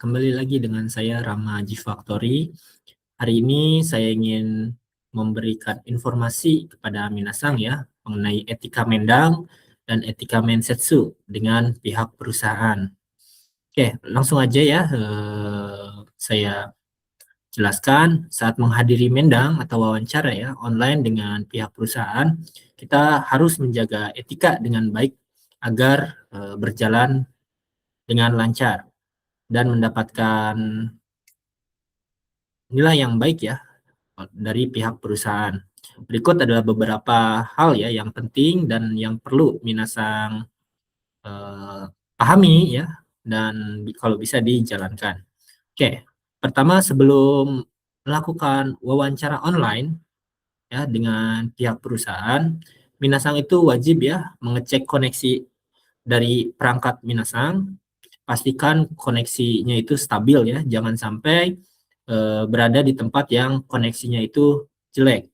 kembali lagi dengan saya Rama G-Factory. Hari ini saya ingin memberikan informasi kepada minasang ya mengenai etika mendang dan etika mensetsu dengan pihak perusahaan. Oke, langsung aja ya saya jelaskan. Saat menghadiri mendang atau wawancara ya online dengan pihak perusahaan, kita harus menjaga etika dengan baik agar berjalan dengan lancar dan mendapatkan nilai yang baik ya dari pihak perusahaan. Berikut adalah beberapa hal ya yang penting dan yang perlu minasang pahami ya dan kalau bisa dijalankan. Oke, pertama sebelum melakukan wawancara online ya dengan pihak perusahaan, minasang itu wajib ya mengecek koneksi dari perangkat minasang. Pastikan koneksinya itu stabil ya, jangan sampai berada di tempat yang koneksinya itu jelek.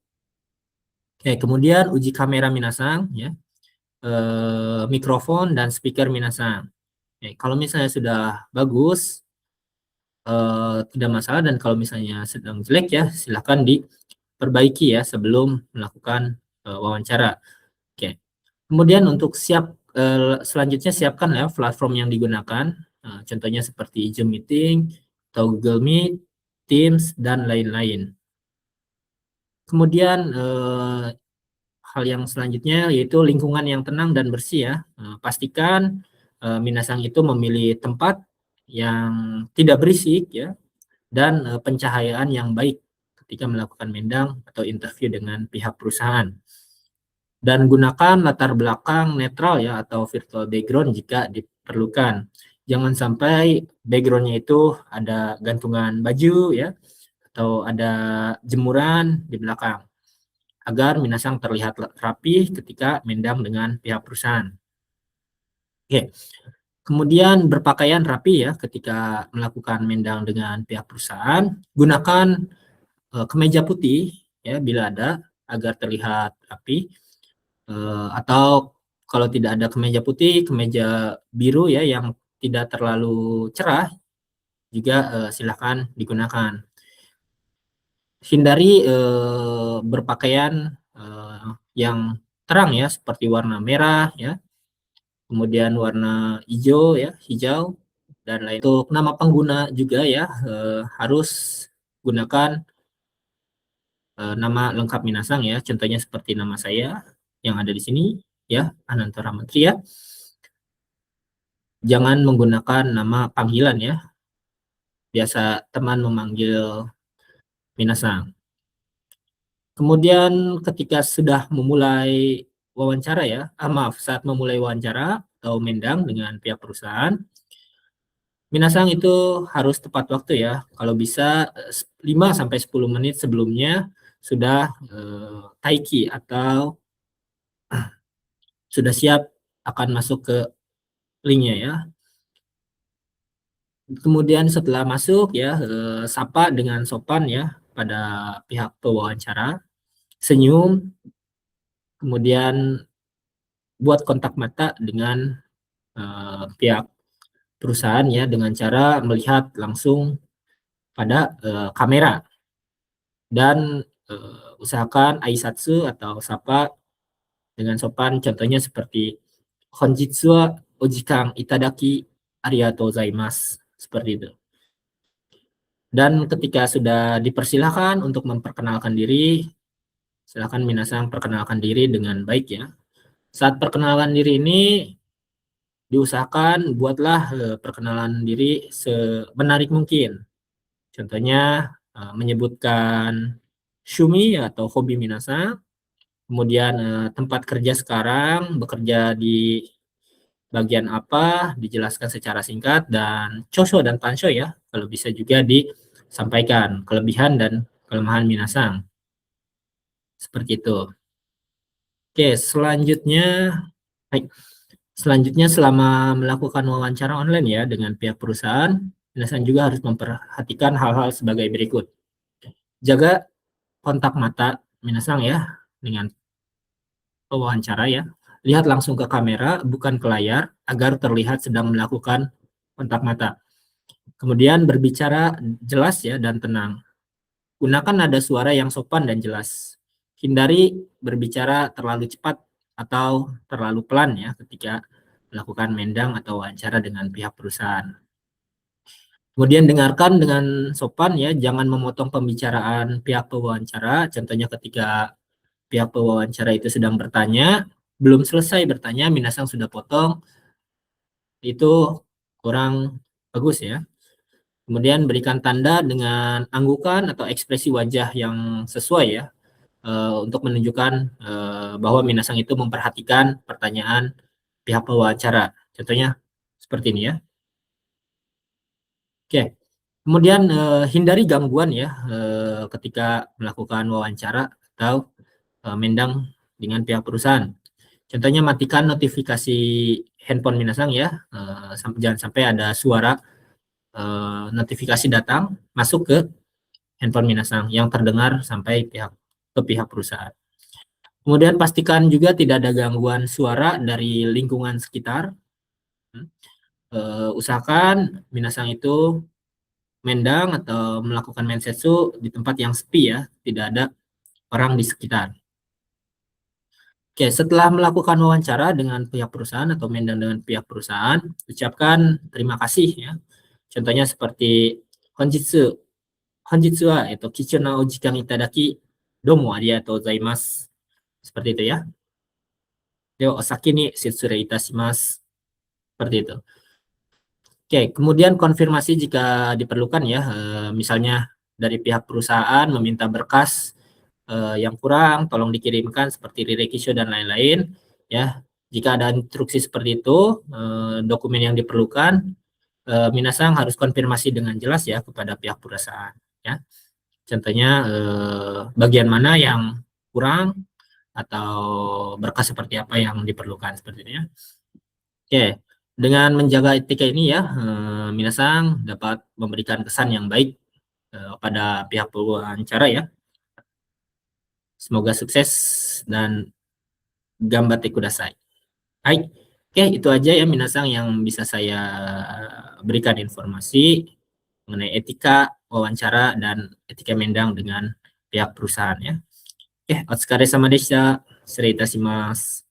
Oke, kemudian uji kamera minasang ya, mikrofon dan speaker minasang. Oke, kalau misalnya sudah bagus, tidak masalah, dan kalau misalnya sedang jelek ya, silakan diperbaiki ya sebelum melakukan wawancara. Oke, kemudian untuk selanjutnya siapkan ya platform yang digunakan, contohnya seperti Zoom Meeting atau Google Meet, Teams, dan lain-lain. Kemudian hal yang selanjutnya yaitu lingkungan yang tenang dan bersih ya. Pastikan minasang itu memilih tempat yang tidak berisik ya dan pencahayaan yang baik ketika melakukan mendang atau interview dengan pihak perusahaan. Dan gunakan latar belakang netral ya atau virtual background jika diperlukan. Jangan sampai backgroundnya itu ada gantungan baju ya atau ada jemuran di belakang agar minasang terlihat rapi ketika mendang dengan pihak perusahaan. Oke. Kemudian berpakaian rapi ya ketika melakukan mendang dengan pihak perusahaan. Gunakan kemeja putih ya bila ada agar terlihat rapi. Atau kalau tidak ada kemeja putih, kemeja biru ya yang tidak terlalu cerah juga silakan digunakan. Hindari berpakaian yang terang ya seperti warna merah ya, kemudian warna hijau dan lain. Untuk nama pengguna juga ya harus gunakan nama lengkap minasang ya, contohnya seperti nama saya yang ada di sini ya, Anantara Menteri ya. Jangan menggunakan nama panggilan ya. Biasa teman memanggil minasang. Kemudian ketika sudah memulai wawancara ya, saat memulai wawancara atau mendang dengan pihak perusahaan, minasang itu harus tepat waktu ya. Kalau bisa 5-10 menit sebelumnya sudah taiki atau sudah siap akan masuk ke linknya ya. Kemudian setelah masuk ya, sapa dengan sopan ya pada pihak pewawancara, senyum, kemudian buat kontak mata dengan pihak perusahaan ya dengan cara melihat langsung pada kamera dan usahakan aisatsu atau sapa dengan sopan, contohnya seperti Honjitsu wa ojikan itadaki arigatou gozaimasu, seperti itu. Dan ketika sudah dipersilahkan untuk memperkenalkan diri, silakan minasang perkenalkan diri dengan baik ya. Saat perkenalan diri ini diusahakan buatlah perkenalan diri semenarik mungkin. Contohnya menyebutkan shumi atau hobi minasang, kemudian tempat kerja sekarang, bekerja di bagian apa, dijelaskan secara singkat, dan chosho dan tansho ya, kalau bisa juga disampaikan kelebihan dan kelemahan minasang. Seperti itu. Oke, selanjutnya selama melakukan wawancara online ya dengan pihak perusahaan, minasang juga harus memperhatikan hal-hal sebagai berikut. Jaga kontak mata minasang ya dengan wawancara ya. Lihat langsung ke kamera, bukan ke layar, agar terlihat sedang melakukan kontak mata. Kemudian berbicara jelas ya dan tenang. Gunakan nada suara yang sopan dan jelas. Hindari berbicara terlalu cepat atau terlalu pelan ya ketika melakukan mendang atau wawancara dengan pihak perusahaan. Kemudian dengarkan dengan sopan ya, jangan memotong pembicaraan pihak pewawancara. Contohnya ketika pihak pewawancara itu sedang bertanya, belum selesai bertanya, minasang sudah potong, itu kurang bagus ya. Kemudian berikan tanda dengan anggukan atau ekspresi wajah yang sesuai ya, untuk menunjukkan bahwa minasang itu memperhatikan pertanyaan pihak pewawancara. Contohnya seperti ini ya. Oke. Kemudian hindari gangguan ya ketika melakukan wawancara atau mendang dengan pihak perusahaan. Contohnya matikan notifikasi handphone minasang ya, jangan sampai ada suara notifikasi datang masuk ke handphone minasang yang terdengar sampai ke pihak perusahaan. Kemudian pastikan juga tidak ada gangguan suara dari lingkungan sekitar. Usahakan minasang itu mendang atau melakukan mensetsu di tempat yang sepi ya, tidak ada orang di sekitar. Oke, setelah melakukan wawancara dengan pihak perusahaan atau mendang dengan pihak perusahaan, ucapkan terima kasih ya. Contohnya seperti honjitsu, honjitsu wa kichou na o jikan itadaki domo arigatou gozaimasu. Seperti itu ya. De osaki ni shitsurei itashimasu. Seperti itu. Oke, kemudian konfirmasi jika diperlukan ya, misalnya dari pihak perusahaan meminta berkas yang kurang, tolong dikirimkan seperti Rirekisho dan lain-lain ya. Jika ada instruksi seperti itu, dokumen yang diperlukan, minasang harus konfirmasi dengan jelas ya kepada pihak perusahaan ya. Contohnya bagian mana yang kurang atau berkas seperti apa yang diperlukan seperti ini ya. Oke, dengan menjaga etika ini ya, minasang dapat memberikan kesan yang baik pada pihak pewawancara ya. Semoga sukses dan gambatte kudasai. Hai, oke itu aja ya minasang yang bisa saya berikan informasi mengenai etika wawancara dan etika mendang dengan pihak perusahaan ya. Oke, otsukare sama deshita. Shirei itashimasu.